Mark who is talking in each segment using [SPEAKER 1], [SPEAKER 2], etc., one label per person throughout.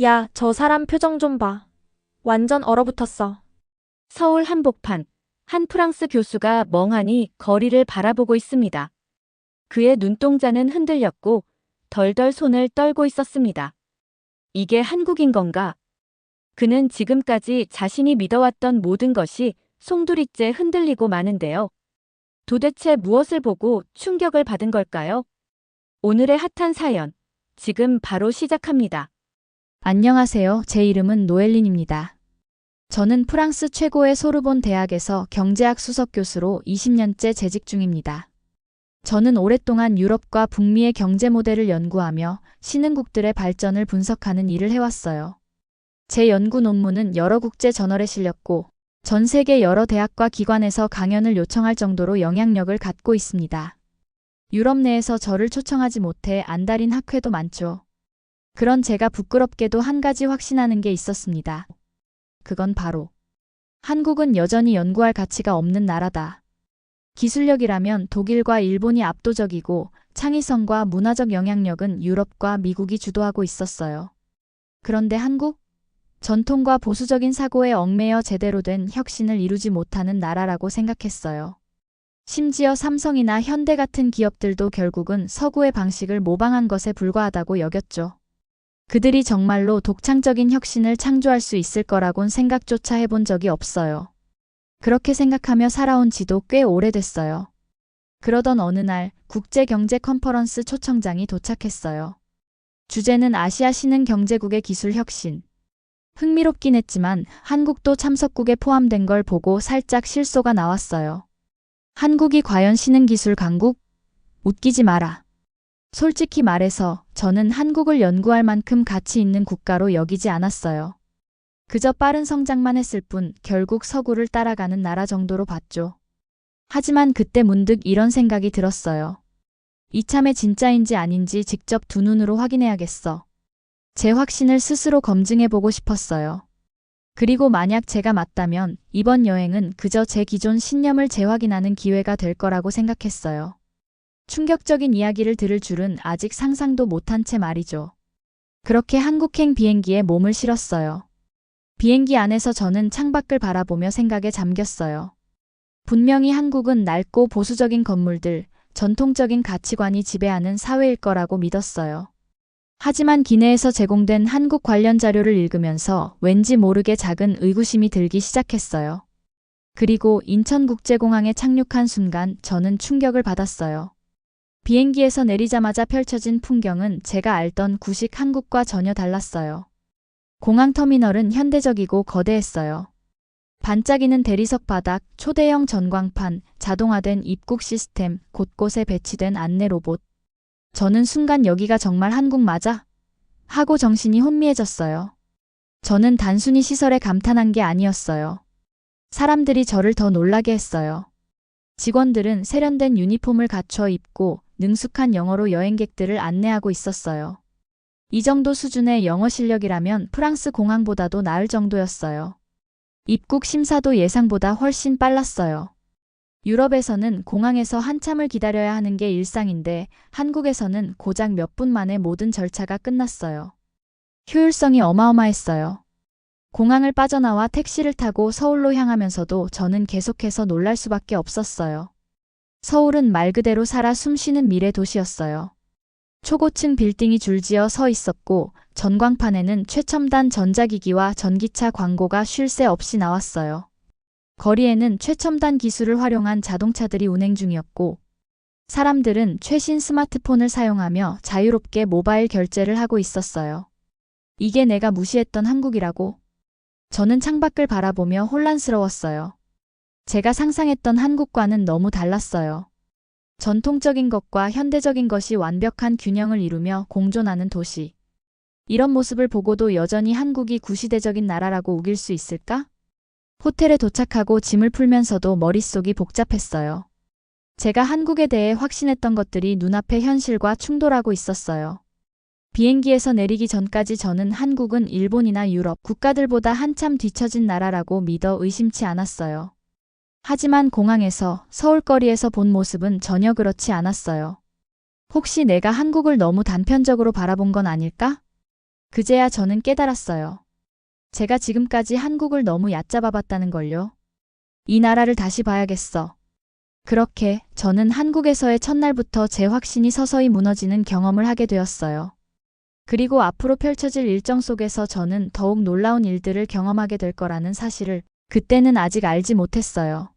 [SPEAKER 1] 야, 저 사람 표정 좀 봐. 완전 얼어붙었어.
[SPEAKER 2] 서울 한복판, 한 프랑스 교수가 멍하니 거리를 바라보고 있습니다. 그의 눈동자는 흔들렸고 덜덜 손을 떨고 있었습니다. 이게 한국인 건가? 그는 지금까지 자신이 믿어왔던 모든 것이 송두리째 흔들리고 마는데요. 도대체 무엇을 보고 충격을 받은 걸까요? 오늘의 핫한 사연, 지금 바로 시작합니다. 안녕하세요. 제 이름은 노엘린입니다. 저는 프랑스 최고의 소르본 대학에서 경제학 수석 교수로 20년째 재직 중입니다. 저는 오랫동안 유럽과 북미의 경제 모델을 연구하며 신흥국들의 발전을 분석하는 일을 해왔어요. 제 연구 논문은 여러 국제 저널에 실렸고 전 세계 여러 대학과 기관에서 강연을 요청할 정도로 영향력을 갖고 있습니다. 유럽 내에서 저를 초청하지 못해 안달인 학회도 많죠. 그런 제가 부끄럽게도 한 가지 확신하는 게 있었습니다. 그건 바로 한국은 여전히 연구할 가치가 없는 나라다. 기술력이라면 독일과 일본이 압도적이고 창의성과 문화적 영향력은 유럽과 미국이 주도하고 있었어요. 그런데 한국? 전통과 보수적인 사고에 얽매여 제대로 된 혁신을 이루지 못하는 나라라고 생각했어요. 심지어 삼성이나 현대 같은 기업들도 결국은 서구의 방식을 모방한 것에 불과하다고 여겼죠. 그들이 정말로 독창적인 혁신을 창조할 수 있을 거라곤 생각조차 해본 적이 없어요. 그렇게 생각하며 살아온 지도 꽤 오래됐어요. 그러던 어느 날 국제경제 컨퍼런스 초청장이 도착했어요. 주제는 아시아 신흥 경제국의 기술 혁신. 흥미롭긴 했지만 한국도 참석국에 포함된 걸 보고 살짝 실소가 나왔어요. 한국이 과연 신흥기술 강국? 웃기지 마라. 솔직히 말해서 저는 한국을 연구할 만큼 가치 있는 국가로 여기지 않았어요. 그저 빠른 성장만 했을 뿐 결국 서구를 따라가는 나라 정도로 봤죠. 하지만 그때 문득 이런 생각이 들었어요. 이참에 진짜인지 아닌지 직접 두 눈으로 확인해야겠어. 제 확신을 스스로 검증해보고 싶었어요. 그리고 만약 제가 맞다면 이번 여행은 그저 제 기존 신념을 재확인하는 기회가 될 거라고 생각했어요. 충격적인 이야기를 들을 줄은 아직 상상도 못한 채 말이죠. 그렇게 한국행 비행기에 몸을 실었어요. 비행기 안에서 저는 창밖을 바라보며 생각에 잠겼어요. 분명히 한국은 낡고 보수적인 건물들, 전통적인 가치관이 지배하는 사회일 거라고 믿었어요. 하지만 기내에서 제공된 한국 관련 자료를 읽으면서 왠지 모르게 작은 의구심이 들기 시작했어요. 그리고 인천국제공항에 착륙한 순간 저는 충격을 받았어요. 비행기에서 내리자마자 펼쳐진 풍경은 제가 알던 구식 한국과 전혀 달랐어요. 공항 터미널은 현대적이고 거대했어요. 반짝이는 대리석 바닥, 초대형 전광판, 자동화된 입국 시스템, 곳곳에 배치된 안내 로봇. 저는 순간 여기가 정말 한국 맞아? 하고 정신이 혼미해졌어요. 저는 단순히 시설에 감탄한 게 아니었어요. 사람들이 저를 더 놀라게 했어요. 직원들은 세련된 유니폼을 갖춰 입고 능숙한 영어로 여행객들을 안내하고 있었어요. 이 정도 수준의 영어 실력이라면 프랑스 공항보다도 나을 정도였어요. 입국 심사도 예상보다 훨씬 빨랐어요. 유럽에서는 공항에서 한참을 기다려야 하는 게 일상인데 한국에서는 고작 몇 분 만에 모든 절차가 끝났어요. 효율성이 어마어마했어요. 공항을 빠져나와 택시를 타고 서울로 향하면서도 저는 계속해서 놀랄 수밖에 없었어요. 서울은 말 그대로 살아 숨쉬는 미래 도시였어요. 초고층 빌딩이 줄지어 서 있었고 전광판에는 최첨단 전자기기와 전기차 광고가 쉴 새 없이 나왔어요. 거리에는 최첨단 기술을 활용한 자동차들이 운행 중이었고 사람들은 최신 스마트폰을 사용하며 자유롭게 모바일 결제를 하고 있었어요. 이게 내가 무시했던 한국이라고? 저는 창밖을 바라보며 혼란스러웠어요. 제가 상상했던 한국과는 너무 달랐어요. 전통적인 것과 현대적인 것이 완벽한 균형을 이루며 공존하는 도시. 이런 모습을 보고도 여전히 한국이 구시대적인 나라라고 우길 수 있을까? 호텔에 도착하고 짐을 풀면서도 머릿속이 복잡했어요. 제가 한국에 대해 확신했던 것들이 눈앞의 현실과 충돌하고 있었어요. 비행기에서 내리기 전까지 저는 한국은 일본이나 유럽 국가들보다 한참 뒤처진 나라라고 믿어 의심치 않았어요. 하지만 공항에서 서울거리에서 본 모습은 전혀 그렇지 않았어요. 혹시 내가 한국을 너무 단편적으로 바라본 건 아닐까? 그제야 저는 깨달았어요. 제가 지금까지 한국을 너무 얕잡아봤다는 걸요. 이 나라를 다시 봐야겠어. 그렇게 저는 한국에서의 첫날부터 제 확신이 서서히 무너지는 경험을 하게 되었어요. 그리고 앞으로 펼쳐질 일정 속에서 저는 더욱 놀라운 일들을 경험하게 될 거라는 사실을 그때는 아직 알지 못했어요.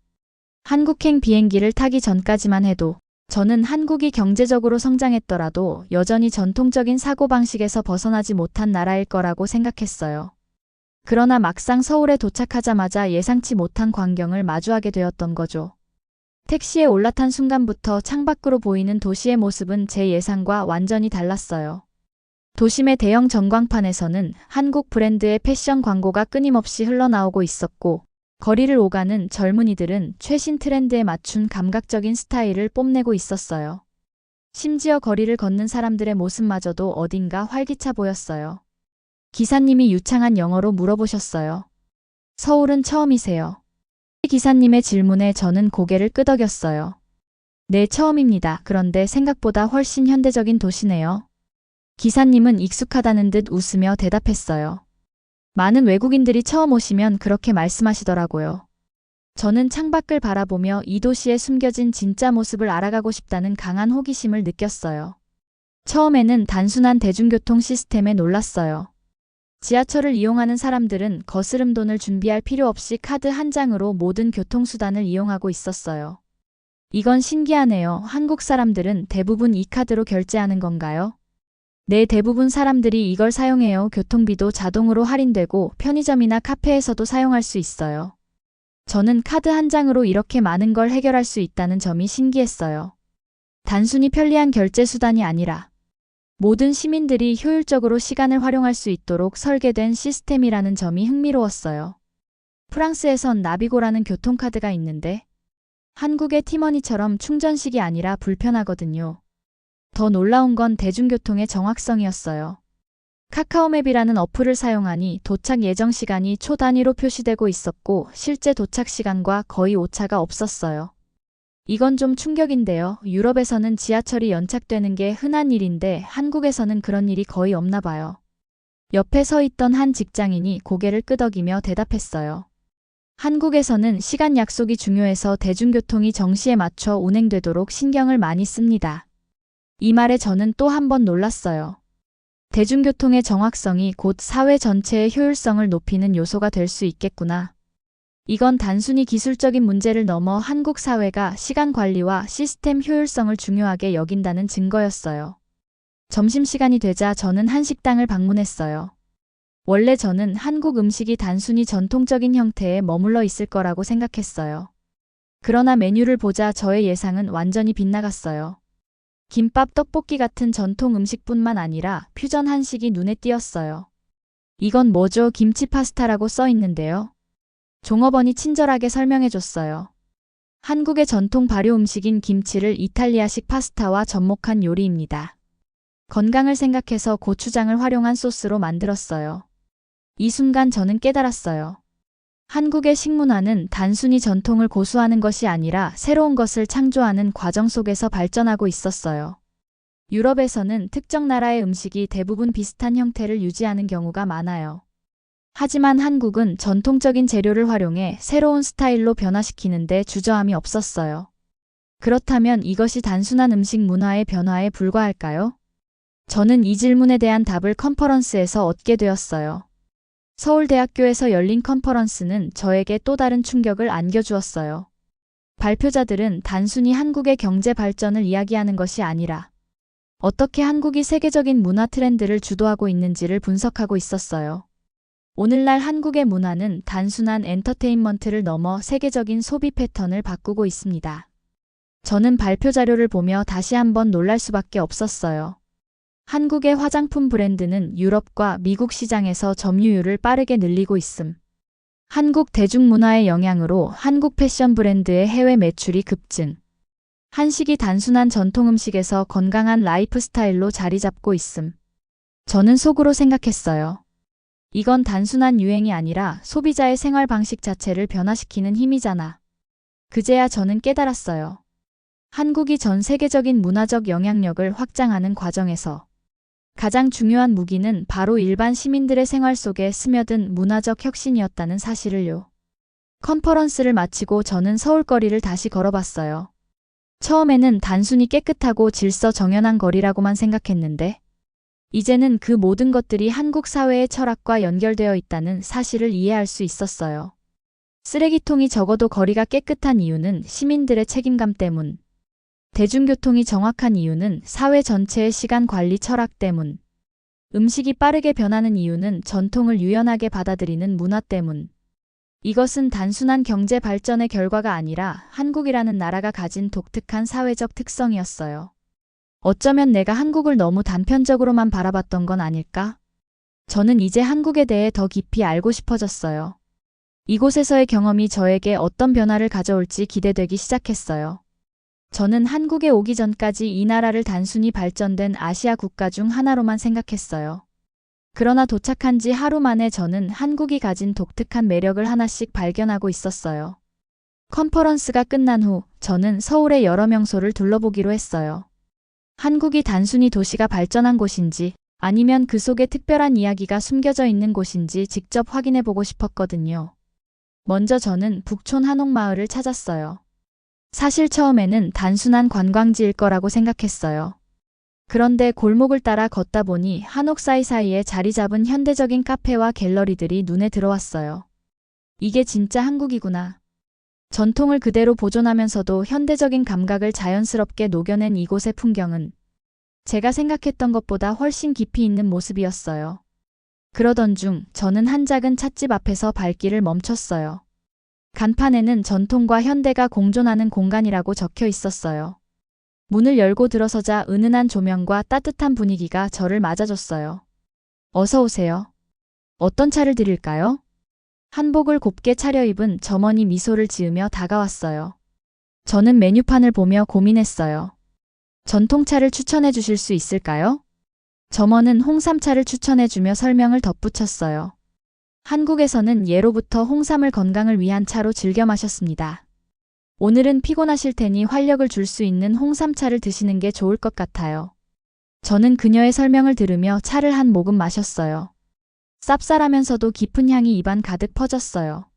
[SPEAKER 2] 한국행 비행기를 타기 전까지만 해도 저는 한국이 경제적으로 성장했더라도 여전히 전통적인 사고방식에서 벗어나지 못한 나라일 거라고 생각했어요. 그러나 막상 서울에 도착하자마자 예상치 못한 광경을 마주하게 되었던 거죠. 택시에 올라탄 순간부터 창밖으로 보이는 도시의 모습은 제 예상과 완전히 달랐어요. 도심의 대형 전광판에서는 한국 브랜드의 패션 광고가 끊임없이 흘러나오고 있었고, 거리를 오가는 젊은이들은 최신 트렌드에 맞춘 감각적인 스타일을 뽐내고 있었어요. 심지어 거리를 걷는 사람들의 모습마저도 어딘가 활기차 보였어요. 기사님이 유창한 영어로 물어보셨어요. 서울은 처음이세요? 기사님의 질문에 저는 고개를 끄덕였어요. 네, 처음입니다. 그런데 생각보다 훨씬 현대적인 도시네요. 기사님은 익숙하다는 듯 웃으며 대답했어요. 많은 외국인들이 처음 오시면 그렇게 말씀하시더라고요. 저는 창밖을 바라보며 이 도시에 숨겨진 진짜 모습을 알아가고 싶다는 강한 호기심을 느꼈어요. 처음에는 단순한 대중교통 시스템에 놀랐어요. 지하철을 이용하는 사람들은 거스름 돈을 준비할 필요 없이 카드 한 장으로 모든 교통수단을 이용하고 있었어요. 이건 신기하네요. 한국 사람들은 대부분 이 카드로 결제하는 건가요? 네, 대부분 사람들이 이걸 사용해요. 교통비도 자동으로 할인되고 편의점이나 카페에서도 사용할 수 있어요. 저는 카드 한 장으로 이렇게 많은 걸 해결할 수 있다는 점이 신기했어요. 단순히 편리한 결제 수단이 아니라 모든 시민들이 효율적으로 시간을 활용할 수 있도록 설계된 시스템이라는 점이 흥미로웠어요. 프랑스에선 나비고라는 교통카드가 있는데 한국의 티머니처럼 충전식이 아니라 불편하거든요. 더 놀라운 건 대중교통의 정확성이었어요. 카카오맵이라는 어플을 사용하니 도착 예정 시간이 초 단위로 표시되고 있었고 실제 도착 시간과 거의 오차가 없었어요. 이건 좀 충격인데요. 유럽에서는 지하철이 연착되는 게 흔한 일인데 한국에서는 그런 일이 거의 없나 봐요. 옆에 서 있던 한 직장인이 고개를 끄덕이며 대답했어요. 한국에서는 시간 약속이 중요해서 대중교통이 정시에 맞춰 운행되도록 신경을 많이 씁니다. 이 말에 저는 또 한 번 놀랐어요. 대중교통의 정확성이 곧 사회 전체의 효율성을 높이는 요소가 될 수 있겠구나. 이건 단순히 기술적인 문제를 넘어 한국 사회가 시간 관리와 시스템 효율성을 중요하게 여긴다는 증거였어요. 점심시간이 되자 저는 한 식당을 방문했어요. 원래 저는 한국 음식이 단순히 전통적인 형태에 머물러 있을 거라고 생각했어요. 그러나 메뉴를 보자 저의 예상은 완전히 빗나갔어요. 김밥, 떡볶이 같은 전통 음식뿐만 아니라 퓨전 한식이 눈에 띄었어요. 이건 뭐죠? 김치 파스타라고 써 있는데요. 종업원이 친절하게 설명해줬어요. 한국의 전통 발효 음식인 김치를 이탈리아식 파스타와 접목한 요리입니다. 건강을 생각해서 고추장을 활용한 소스로 만들었어요. 이 순간 저는 깨달았어요. 한국의 식문화는 단순히 전통을 고수하는 것이 아니라 새로운 것을 창조하는 과정 속에서 발전하고 있었어요. 유럽에서는 특정 나라의 음식이 대부분 비슷한 형태를 유지하는 경우가 많아요. 하지만 한국은 전통적인 재료를 활용해 새로운 스타일로 변화시키는데 주저함이 없었어요. 그렇다면 이것이 단순한 음식 문화의 변화에 불과할까요? 저는 이 질문에 대한 답을 컨퍼런스에서 얻게 되었어요. 서울대학교에서 열린 컨퍼런스는 저에게 또 다른 충격을 안겨주었어요. 발표자들은 단순히 한국의 경제 발전을 이야기하는 것이 아니라 어떻게 한국이 세계적인 문화 트렌드를 주도하고 있는지를 분석하고 있었어요. 오늘날 한국의 문화는 단순한 엔터테인먼트를 넘어 세계적인 소비 패턴을 바꾸고 있습니다. 저는 발표 자료를 보며 다시 한번 놀랄 수밖에 없었어요. 한국의 화장품 브랜드는 유럽과 미국 시장에서 점유율을 빠르게 늘리고 있음. 한국 대중문화의 영향으로 한국 패션 브랜드의 해외 매출이 급증. 한식이 단순한 전통 음식에서 건강한 라이프 스타일로 자리 잡고 있음. 저는 속으로 생각했어요. 이건 단순한 유행이 아니라 소비자의 생활 방식 자체를 변화시키는 힘이잖아. 그제야 저는 깨달았어요. 한국이 전 세계적인 문화적 영향력을 확장하는 과정에서 가장 중요한 무기는 바로 일반 시민들의 생활 속에 스며든 문화적 혁신이었다는 사실을요. 컨퍼런스를 마치고 저는 서울거리를 다시 걸어봤어요. 처음에는 단순히 깨끗하고 질서 정연한 거리라고만 생각했는데, 이제는 그 모든 것들이 한국 사회의 철학과 연결되어 있다는 사실을 이해할 수 있었어요. 쓰레기통이 적어도 거리가 깨끗한 이유는 시민들의 책임감 때문, 대중교통이 정확한 이유는 사회 전체의 시간 관리 철학 때문, 음식이 빠르게 변하는 이유는 전통을 유연하게 받아들이는 문화 때문. 이것은 단순한 경제 발전의 결과가 아니라 한국이라는 나라가 가진 독특한 사회적 특성이었어요. 어쩌면 내가 한국을 너무 단편적으로만 바라봤던 건 아닐까? 저는 이제 한국에 대해 더 깊이 알고 싶어졌어요. 이곳에서의 경험이 저에게 어떤 변화를 가져올지 기대되기 시작했어요. 저는 한국에 오기 전까지 이 나라를 단순히 발전된 아시아 국가 중 하나로만 생각했어요. 그러나 도착한 지 하루 만에 저는 한국이 가진 독특한 매력을 하나씩 발견하고 있었어요. 컨퍼런스가 끝난 후 저는 서울의 여러 명소를 둘러보기로 했어요. 한국이 단순히 도시가 발전한 곳인지 아니면 그 속에 특별한 이야기가 숨겨져 있는 곳인지 직접 확인해 보고 싶었거든요. 먼저 저는 북촌 한옥마을을 찾았어요. 사실 처음에는 단순한 관광지일 거라고 생각했어요. 그런데 골목을 따라 걷다 보니 한옥 사이사이에 자리 잡은 현대적인 카페와 갤러리들이 눈에 들어왔어요. 이게 진짜 한국이구나. 전통을 그대로 보존하면서도 현대적인 감각을 자연스럽게 녹여낸 이곳의 풍경은 제가 생각했던 것보다 훨씬 깊이 있는 모습이었어요. 그러던 중 저는 한 작은 찻집 앞에서 발길을 멈췄어요. 간판에는 전통과 현대가 공존하는 공간이라고 적혀 있었어요. 문을 열고 들어서자 은은한 조명과 따뜻한 분위기가 저를 맞아줬어요. 어서 오세요. 어떤 차를 드릴까요? 한복을 곱게 차려입은 점원이 미소를 지으며 다가왔어요. 저는 메뉴판을 보며 고민했어요. 전통차를 추천해 주실 수 있을까요? 점원은 홍삼차를 추천해주며 설명을 덧붙였어요. 한국에서는 예로부터 홍삼을 건강을 위한 차로 즐겨 마셨습니다. 오늘은 피곤하실 테니 활력을 줄 수 있는 홍삼차를 드시는 게 좋을 것 같아요. 저는 그녀의 설명을 들으며 차를 한 모금 마셨어요. 쌉쌀하면서도 깊은 향이 입안 가득 퍼졌어요.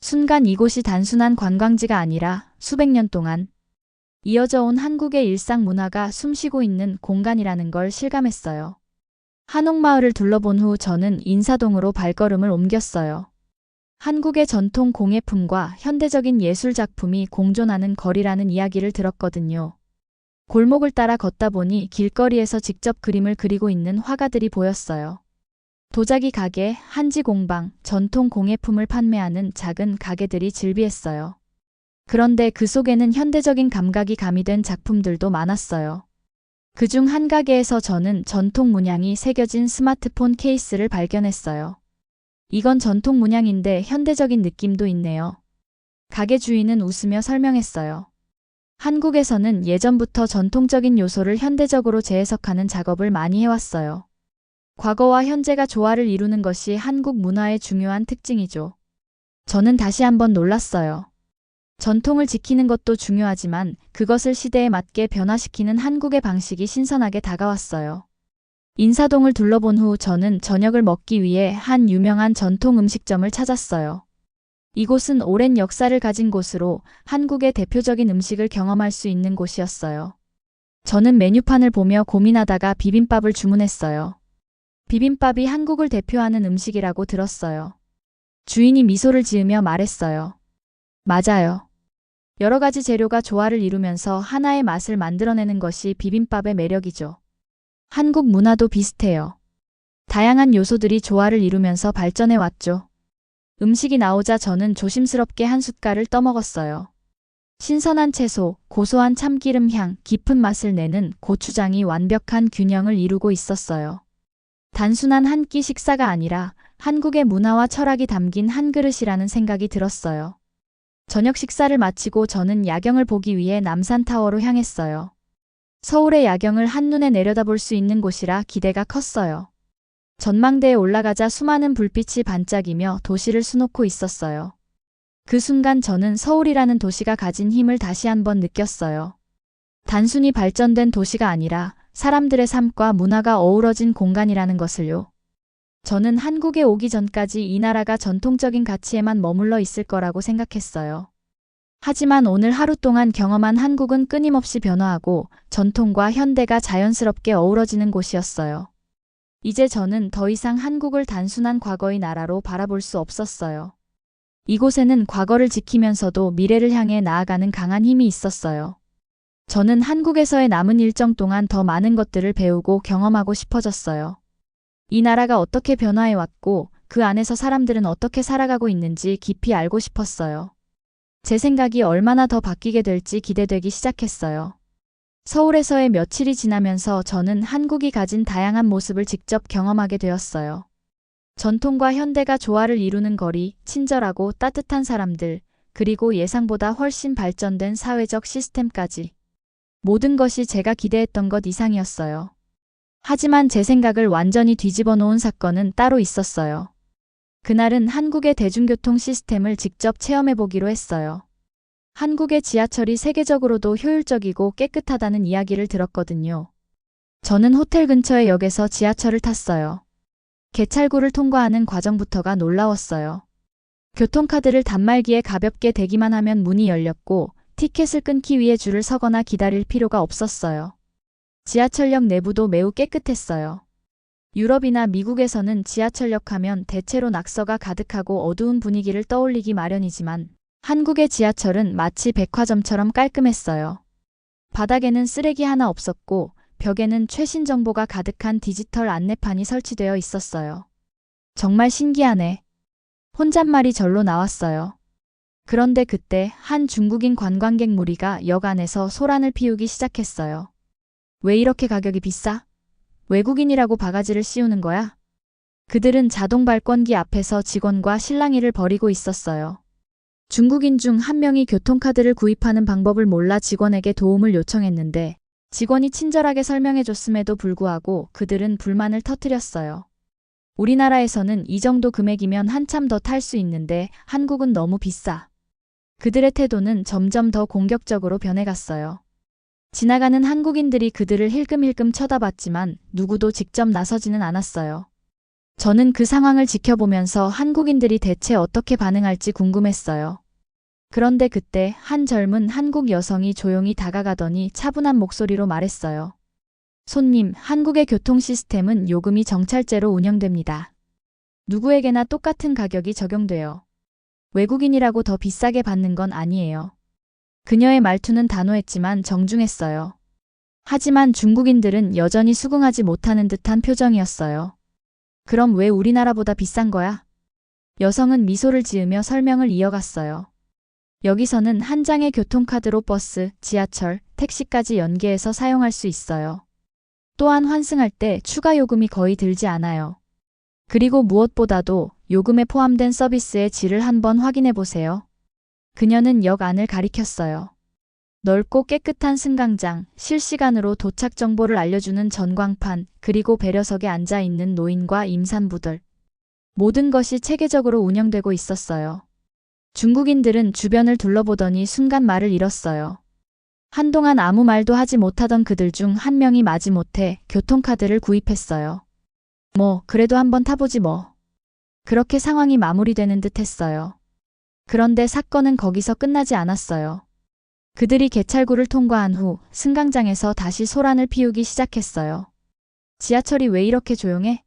[SPEAKER 2] 순간 이곳이 단순한 관광지가 아니라 수백 년 동안 이어져 온 한국의 일상 문화가 숨쉬고 있는 공간이라는 걸 실감했어요. 한옥마을을 둘러본 후 저는 인사동으로 발걸음을 옮겼어요. 한국의 전통 공예품과 현대적인 예술 작품이 공존하는 거리라는 이야기를 들었거든요. 골목을 따라 걷다 보니 길거리에서 직접 그림을 그리고 있는 화가들이 보였어요. 도자기 가게, 한지 공방, 전통 공예품을 판매하는 작은 가게들이 즐비했어요. 그런데 그 속에는 현대적인 감각이 가미된 작품들도 많았어요. 그중 한 가게에서 저는 전통 문양이 새겨진 스마트폰 케이스를 발견했어요. 이건 전통 문양인데 현대적인 느낌도 있네요. 가게 주인은 웃으며 설명했어요. 한국에서는 예전부터 전통적인 요소를 현대적으로 재해석하는 작업을 많이 해왔어요. 과거와 현재가 조화를 이루는 것이 한국 문화의 중요한 특징이죠. 저는 다시 한번 놀랐어요. 전통을 지키는 것도 중요하지만 그것을 시대에 맞게 변화시키는 한국의 방식이 신선하게 다가왔어요. 인사동을 둘러본 후 저는 저녁을 먹기 위해 한 유명한 전통 음식점을 찾았어요. 이곳은 오랜 역사를 가진 곳으로 한국의 대표적인 음식을 경험할 수 있는 곳이었어요. 저는 메뉴판을 보며 고민하다가 비빔밥을 주문했어요. 비빔밥이 한국을 대표하는 음식이라고 들었어요. 주인이 미소를 지으며 말했어요. 맞아요. 여러 가지 재료가 조화를 이루면서 하나의 맛을 만들어내는 것이 비빔밥의 매력이죠. 한국 문화도 비슷해요. 다양한 요소들이 조화를 이루면서 발전해 왔죠. 음식이 나오자 저는 조심스럽게 한 숟갈을 떠먹었어요. 신선한 채소, 고소한 참기름 향, 깊은 맛을 내는 고추장이 완벽한 균형을 이루고 있었어요. 단순한 한 끼 식사가 아니라 한국의 문화와 철학이 담긴 한 그릇이라는 생각이 들었어요. 저녁 식사를 마치고 저는 야경을 보기 위해 남산타워로 향했어요. 서울의 야경을 한눈에 내려다볼 수 있는 곳이라 기대가 컸어요. 전망대에 올라가자 수많은 불빛이 반짝이며 도시를 수놓고 있었어요. 그 순간 저는 서울이라는 도시가 가진 힘을 다시 한번 느꼈어요. 단순히 발전된 도시가 아니라 사람들의 삶과 문화가 어우러진 공간이라는 것을요. 저는 한국에 오기 전까지 이 나라가 전통적인 가치에만 머물러 있을 거라고 생각했어요. 하지만 오늘 하루 동안 경험한 한국은 끊임없이 변화하고 전통과 현대가 자연스럽게 어우러지는 곳이었어요. 이제 저는 더 이상 한국을 단순한 과거의 나라로 바라볼 수 없었어요. 이곳에는 과거를 지키면서도 미래를 향해 나아가는 강한 힘이 있었어요. 저는 한국에서의 남은 일정 동안 더 많은 것들을 배우고 경험하고 싶어졌어요. 이 나라가 어떻게 변화해왔고 그 안에서 사람들은 어떻게 살아가고 있는지 깊이 알고 싶었어요. 제 생각이 얼마나 더 바뀌게 될지 기대되기 시작했어요. 서울에서의 며칠이 지나면서 저는 한국이 가진 다양한 모습을 직접 경험하게 되었어요. 전통과 현대가 조화를 이루는 거리, 친절하고 따뜻한 사람들, 그리고 예상보다 훨씬 발전된 사회적 시스템까지. 모든 것이 제가 기대했던 것 이상이었어요. 하지만 제 생각을 완전히 뒤집어 놓은 사건은 따로 있었어요. 그날은 한국의 대중교통 시스템을 직접 체험해보기로 했어요. 한국의 지하철이 세계적으로도 효율적이고 깨끗하다는 이야기를 들었거든요. 저는 호텔 근처의 역에서 지하철을 탔어요. 개찰구를 통과하는 과정부터가 놀라웠어요. 교통카드를 단말기에 가볍게 대기만 하면 문이 열렸고 티켓을 끊기 위해 줄을 서거나 기다릴 필요가 없었어요. 지하철역 내부도 매우 깨끗했어요. 유럽이나 미국에서는 지하철역 하면 대체로 낙서가 가득하고 어두운 분위기를 떠올리기 마련이지만 한국의 지하철은 마치 백화점처럼 깔끔했어요. 바닥에는 쓰레기 하나 없었고 벽에는 최신 정보가 가득한 디지털 안내판이 설치되어 있었어요. 정말 신기하네. 혼잣말이 절로 나왔어요. 그런데 그때 한 중국인 관광객 무리가 역 안에서 소란을 피우기 시작했어요. 왜 이렇게 가격이 비싸? 외국인이라고 바가지를 씌우는 거야? 그들은 자동 발권기 앞에서 직원과 실랑이를 벌이고 있었어요. 중국인 중 한 명이 교통카드를 구입하는 방법을 몰라 직원에게 도움을 요청했는데 직원이 친절하게 설명해줬음에도 불구하고 그들은 불만을 터뜨렸어요. 우리나라에서는 이 정도 금액이면 한참 더 탈 수 있는데 한국은 너무 비싸. 그들의 태도는 점점 더 공격적으로 변해갔어요. 지나가는 한국인들이 그들을 힐끔힐끔 쳐다봤지만 누구도 직접 나서지는 않았어요. 저는 그 상황을 지켜보면서 한국인들이 대체 어떻게 반응할지 궁금했어요. 그런데 그때 한 젊은 한국 여성이 조용히 다가가더니 차분한 목소리로 말했어요. 손님, 한국의 교통 시스템은 요금이 정찰제로 운영됩니다. 누구에게나 똑같은 가격이 적용돼요. 외국인이라고 더 비싸게 받는 건 아니에요. 그녀의 말투는 단호했지만 정중했어요. 하지만 중국인들은 여전히 수긍하지 못하는 듯한 표정이었어요. 그럼 왜 우리나라보다 비싼 거야? 여성은 미소를 지으며 설명을 이어갔어요. 여기서는 한 장의 교통카드로 버스, 지하철, 택시까지 연계해서 사용할 수 있어요. 또한 환승할 때 추가 요금이 거의 들지 않아요. 그리고 무엇보다도 요금에 포함된 서비스의 질을 한번 확인해 보세요. 그녀는 역 안을 가리켰어요. 넓고 깨끗한 승강장, 실시간으로 도착 정보를 알려주는 전광판, 그리고 배려석에 앉아 있는 노인과 임산부들. 모든 것이 체계적으로 운영되고 있었어요. 중국인들은 주변을 둘러보더니 순간 말을 잃었어요. 한동안 아무 말도 하지 못하던 그들 중 한 명이 마지못해 교통카드를 구입했어요. 그래도 한번 타보지 뭐. 그렇게 상황이 마무리되는 듯 했어요. 그런데 사건은 거기서 끝나지 않았어요. 그들이 개찰구를 통과한 후 승강장에서 다시 소란을 피우기 시작했어요. 지하철이 왜 이렇게 조용해?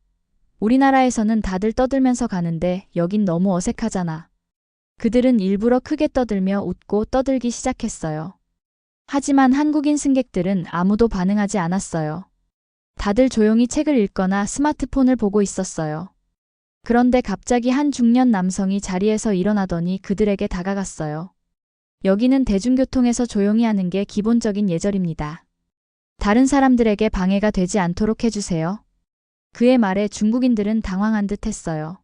[SPEAKER 2] 우리나라에서는 다들 떠들면서 가는데 여긴 너무 어색하잖아. 그들은 일부러 크게 떠들며 웃고 떠들기 시작했어요. 하지만 한국인 승객들은 아무도 반응하지 않았어요. 다들 조용히 책을 읽거나 스마트폰을 보고 있었어요. 그런데 갑자기 한 중년 남성이 자리에서 일어나더니 그들에게 다가갔어요. 여기는 대중교통에서 조용히 하는 게 기본적인 예절입니다. 다른 사람들에게 방해가 되지 않도록 해주세요. 그의 말에 중국인들은 당황한 듯 했어요.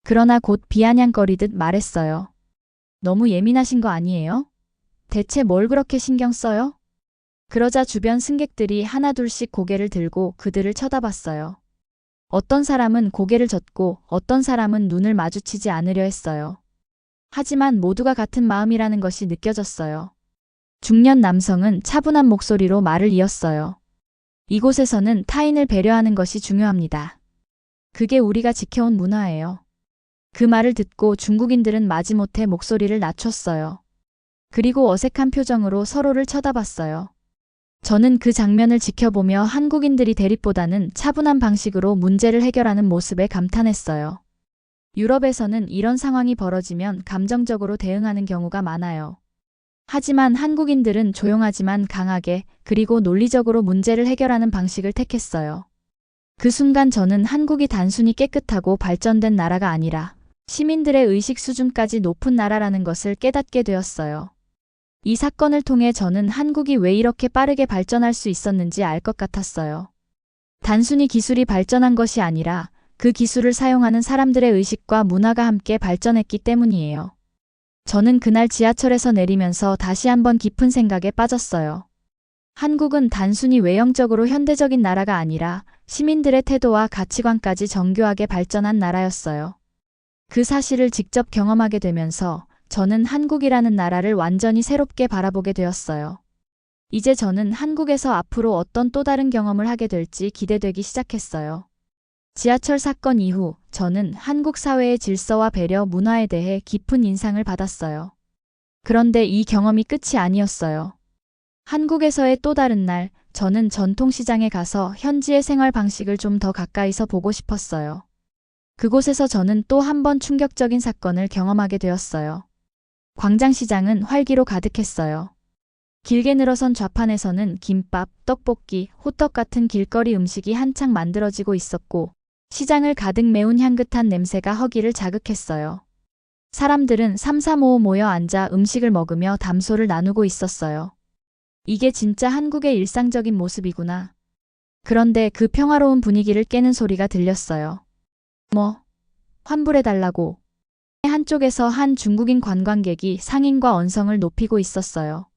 [SPEAKER 2] 그러나 곧 비아냥거리듯 말했어요. 너무 예민하신 거 아니에요? 대체 뭘 그렇게 신경 써요? 그러자 주변 승객들이 하나둘씩 고개를 들고 그들을 쳐다봤어요. 어떤 사람은 고개를 젓고 어떤 사람은 눈을 마주치지 않으려 했어요. 하지만 모두가 같은 마음이라는 것이 느껴졌어요. 중년 남성은 차분한 목소리로 말을 이었어요. 이곳에서는 타인을 배려하는 것이 중요합니다. 그게 우리가 지켜온 문화예요. 그 말을 듣고 중국인들은 마지못해 목소리를 낮췄어요. 그리고 어색한 표정으로 서로를 쳐다봤어요. 저는 그 장면을 지켜보며 한국인들이 대립보다는 차분한 방식으로 문제를 해결하는 모습에 감탄했어요. 유럽에서는 이런 상황이 벌어지면 감정적으로 대응하는 경우가 많아요. 하지만 한국인들은 조용하지만 강하게 그리고 논리적으로 문제를 해결하는 방식을 택했어요. 그 순간 저는 한국이 단순히 깨끗하고 발전된 나라가 아니라 시민들의 의식 수준까지 높은 나라라는 것을 깨닫게 되었어요. 이 사건을 통해 저는 한국이 왜 이렇게 빠르게 발전할 수 있었는지 알 것 같았어요. 단순히 기술이 발전한 것이 아니라 그 기술을 사용하는 사람들의 의식과 문화가 함께 발전했기 때문이에요. 저는 그날 지하철에서 내리면서 다시 한번 깊은 생각에 빠졌어요. 한국은 단순히 외형적으로 현대적인 나라가 아니라 시민들의 태도와 가치관까지 정교하게 발전한 나라였어요. 그 사실을 직접 경험하게 되면서 저는 한국이라는 나라를 완전히 새롭게 바라보게 되었어요. 이제 저는 한국에서 앞으로 어떤 또 다른 경험을 하게 될지 기대되기 시작했어요. 지하철 사건 이후 저는 한국 사회의 질서와 배려 문화에 대해 깊은 인상을 받았어요. 그런데 이 경험이 끝이 아니었어요. 한국에서의 또 다른 날, 저는 전통시장에 가서 현지의 생활 방식을 좀 더 가까이서 보고 싶었어요. 그곳에서 저는 또 한 번 충격적인 사건을 경험하게 되었어요. 광장시장은 활기로 가득했어요. 길게 늘어선 좌판에서는 김밥, 떡볶이, 호떡 같은 길거리 음식이 한창 만들어지고 있었고, 시장을 가득 메운 향긋한 냄새가 허기를 자극했어요. 사람들은 삼삼오오 모여 앉아 음식을 먹으며 담소를 나누고 있었어요. 이게 진짜 한국의 일상적인 모습이구나. 그런데 그 평화로운 분위기를 깨는 소리가 들렸어요. 환불해달라고. 한쪽에서 한 중국인 관광객이 상인과 언성을 높이고 있었어요.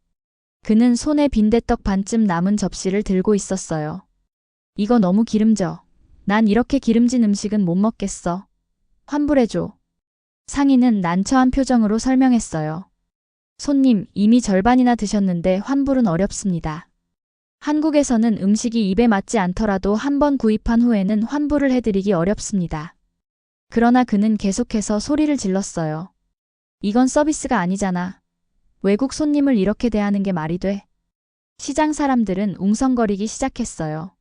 [SPEAKER 2] 그는 손에 빈대떡 반쯤 남은 접시를 들고 있었어요. 이거 너무 기름져. 난 이렇게 기름진 음식은 못 먹겠어. 환불해줘. 상인은 난처한 표정으로 설명했어요. 손님, 이미 절반이나 드셨는데 환불은 어렵습니다. 한국에서는 음식이 입에 맞지 않더라도 한 번 구입한 후에는 환불을 해드리기 어렵습니다. 그러나 그는 계속해서 소리를 질렀어요. 이건 서비스가 아니잖아. 외국 손님을 이렇게 대하는 게 말이 돼? 시장 사람들은 웅성거리기 시작했어요.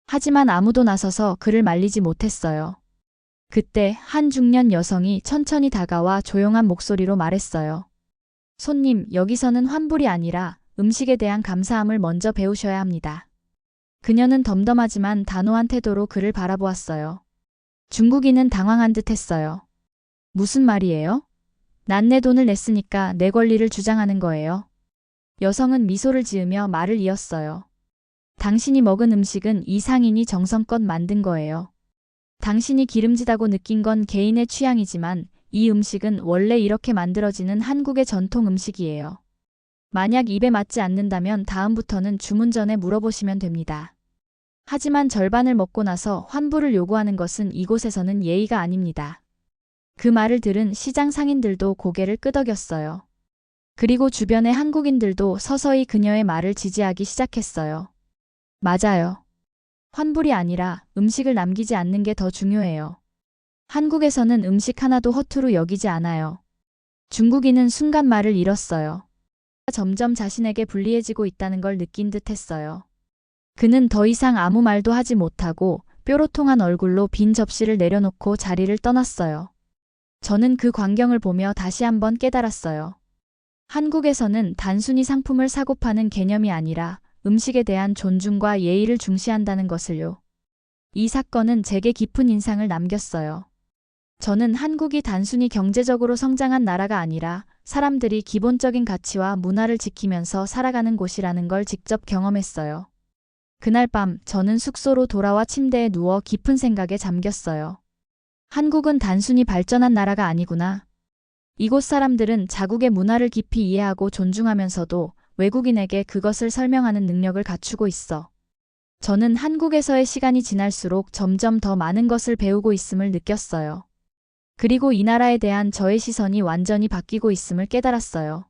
[SPEAKER 2] 하지만 아무도 나서서 그를 말리지 못했어요. 그때 한 중년 여성이 천천히 다가와 조용한 목소리로 말했어요. 손님, 여기서는 환불이 아니라 음식에 대한 감사함을 먼저 배우셔야 합니다. 그녀는 덤덤하지만 단호한 태도로 그를 바라보았어요. 중국인은 당황한 듯 했어요. 무슨 말이에요? 난 내 돈을 냈으니까 내 권리를 주장하는 거예요. 여성은 미소를 지으며 말을 이었어요. 당신이 먹은 음식은 이 상인이 정성껏 만든 거예요. 당신이 기름지다고 느낀 건 개인의 취향이지만 이 음식은 원래 이렇게 만들어지는 한국의 전통 음식이에요. 만약 입에 맞지 않는다면 다음부터는 주문 전에 물어보시면 됩니다. 하지만 절반을 먹고 나서 환불을 요구하는 것은 이곳에서는 예의가 아닙니다. 그 말을 들은 시장 상인들도 고개를 끄덕였어요. 그리고 주변의 한국인들도 서서히 그녀의 말을 지지하기 시작했어요. 맞아요. 환불이 아니라 음식을 남기지 않는 게 더 중요해요. 한국에서는 음식 하나도 허투루 여기지 않아요. 중국인은 순간 말을 잃었어요. 점점 자신에게 불리해지고 있다는 걸 느낀 듯 했어요. 그는 더 이상 아무 말도 하지 못하고 뾰로통한 얼굴로 빈 접시를 내려놓고 자리를 떠났어요. 저는 그 광경을 보며 다시 한번 깨달았어요. 한국에서는 단순히 상품을 사고 파는 개념이 아니라 음식에 대한 존중과 예의를 중시한다는 것을요. 이 사건은 제게 깊은 인상을 남겼어요. 저는 한국이 단순히 경제적으로 성장한 나라가 아니라 사람들이 기본적인 가치와 문화를 지키면서 살아가는 곳이라는 걸 직접 경험했어요. 그날 밤 저는 숙소로 돌아와 침대에 누워 깊은 생각에 잠겼어요. 한국은 단순히 발전한 나라가 아니구나. 이곳 사람들은 자국의 문화를 깊이 이해하고 존중하면서도 외국인에게 그것을 설명하는 능력을 갖추고 있어. 저는 한국에서의 시간이 지날수록 점점 더 많은 것을 배우고 있음을 느꼈어요. 그리고 이 나라에 대한 저의 시선이 완전히 바뀌고 있음을 깨달았어요.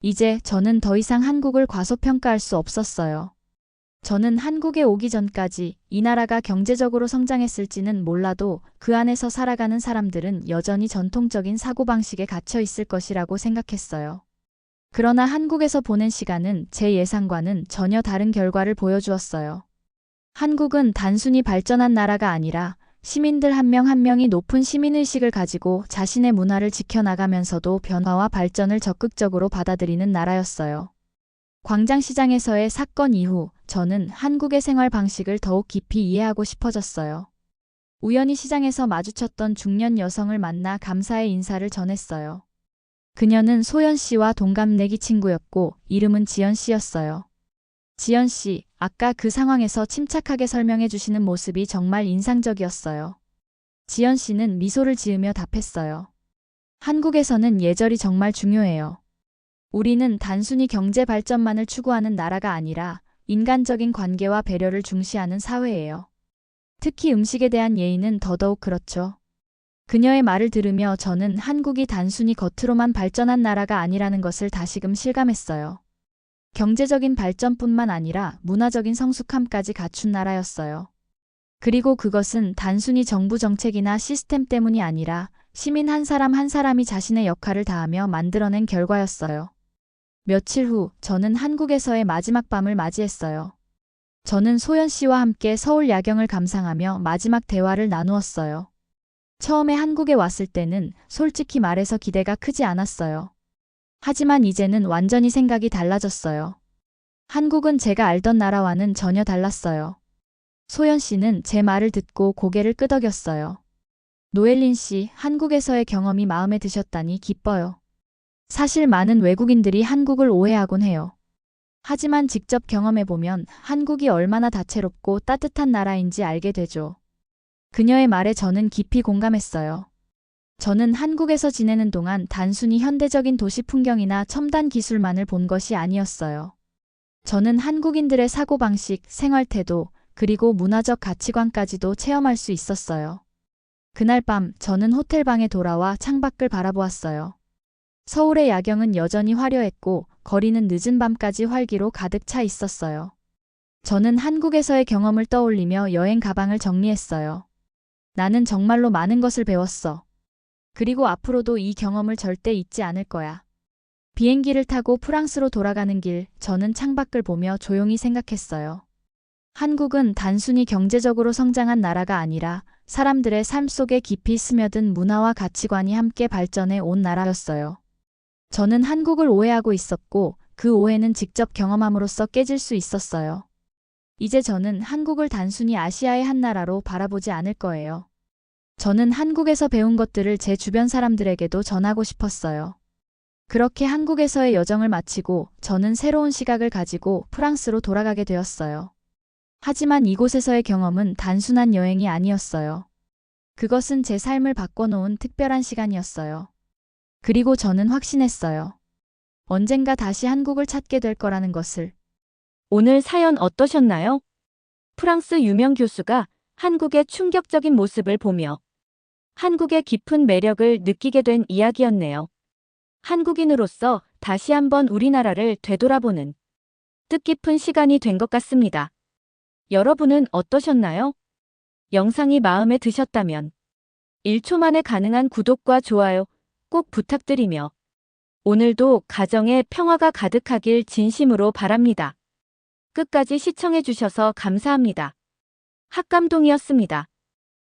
[SPEAKER 2] 이제 저는 더 이상 한국을 과소평가할 수 없었어요. 저는 한국에 오기 전까지 이 나라가 경제적으로 성장했을지는 몰라도 그 안에서 살아가는 사람들은 여전히 전통적인 사고방식에 갇혀 있을 것이라고 생각했어요. 그러나 한국에서 보낸 시간은 제 예상과는 전혀 다른 결과를 보여주었어요. 한국은 단순히 발전한 나라가 아니라 시민들 한 명 한 명이 높은 시민의식을 가지고 자신의 문화를 지켜나가면서도 변화와 발전을 적극적으로 받아들이는 나라였어요. 광장시장에서의 사건 이후 저는 한국의 생활 방식을 더욱 깊이 이해하고 싶어졌어요. 우연히 시장에서 마주쳤던 중년 여성을 만나 감사의 인사를 전했어요. 그녀는 소연 씨와 동갑내기 친구였고 이름은 지연 씨였어요. 지연 씨, 아까 그 상황에서 침착하게 설명해 주시는 모습이 정말 인상적이었어요. 지연 씨는 미소를 지으며 답했어요. 한국에서는 예절이 정말 중요해요. 우리는 단순히 경제 발전만을 추구하는 나라가 아니라 인간적인 관계와 배려를 중시하는 사회예요. 특히 음식에 대한 예의는 더더욱 그렇죠. 그녀의 말을 들으며 저는 한국이 단순히 겉으로만 발전한 나라가 아니라는 것을 다시금 실감했어요. 경제적인 발전뿐만 아니라 문화적인 성숙함까지 갖춘 나라였어요. 그리고 그것은 단순히 정부 정책이나 시스템 때문이 아니라 시민 한 사람 한 사람이 자신의 역할을 다하며 만들어낸 결과였어요. 며칠 후 저는 한국에서의 마지막 밤을 맞이했어요. 저는 소연 씨와 함께 서울 야경을 감상하며 마지막 대화를 나누었어요. 처음에 한국에 왔을 때는 솔직히 말해서 기대가 크지 않았어요. 하지만 이제는 완전히 생각이 달라졌어요. 한국은 제가 알던 나라와는 전혀 달랐어요. 소연 씨는 제 말을 듣고 고개를 끄덕였어요. 노엘린 씨, 한국에서의 경험이 마음에 드셨다니 기뻐요. 사실 많은 외국인들이 한국을 오해하곤 해요. 하지만 직접 경험해보면 한국이 얼마나 다채롭고 따뜻한 나라인지 알게 되죠. 그녀의 말에 저는 깊이 공감했어요. 저는 한국에서 지내는 동안 단순히 현대적인 도시 풍경이나 첨단 기술만을 본 것이 아니었어요. 저는 한국인들의 사고방식, 생활태도, 그리고 문화적 가치관까지도 체험할 수 있었어요. 그날 밤 저는 호텔방에 돌아와 창밖을 바라보았어요. 서울의 야경은 여전히 화려했고 거리는 늦은 밤까지 활기로 가득 차 있었어요. 저는 한국에서의 경험을 떠올리며 여행 가방을 정리했어요. 나는 정말로 많은 것을 배웠어. 그리고 앞으로도 이 경험을 절대 잊지 않을 거야. 비행기를 타고 프랑스로 돌아가는 길, 저는 창밖을 보며 조용히 생각했어요. 한국은 단순히 경제적으로 성장한 나라가 아니라 사람들의 삶 속에 깊이 스며든 문화와 가치관이 함께 발전해 온 나라였어요. 저는 한국을 오해하고 있었고 그 오해는 직접 경험함으로써 깨질 수 있었어요. 이제 저는 한국을 단순히 아시아의 한 나라로 바라보지 않을 거예요. 저는 한국에서 배운 것들을 제 주변 사람들에게도 전하고 싶었어요. 그렇게 한국에서의 여정을 마치고 저는 새로운 시각을 가지고 프랑스로 돌아가게 되었어요. 하지만 이곳에서의 경험은 단순한 여행이 아니었어요. 그것은 제 삶을 바꿔놓은 특별한 시간이었어요. 그리고 저는 확신했어요. 언젠가 다시 한국을 찾게 될 거라는 것을.
[SPEAKER 3] 오늘 사연 어떠셨나요? 프랑스 유명 교수가 한국의 충격적인 모습을 보며 한국의 깊은 매력을 느끼게 된 이야기였네요. 한국인으로서 다시 한번 우리나라를 되돌아보는 뜻깊은 시간이 된 것 같습니다. 여러분은 어떠셨나요? 영상이 마음에 드셨다면 1초 만에 가능한 구독과 좋아요 꼭 부탁드리며 오늘도 가정에 평화가 가득하길 진심으로 바랍니다. 끝까지 시청해 주셔서 감사합니다. 학감동이었습니다.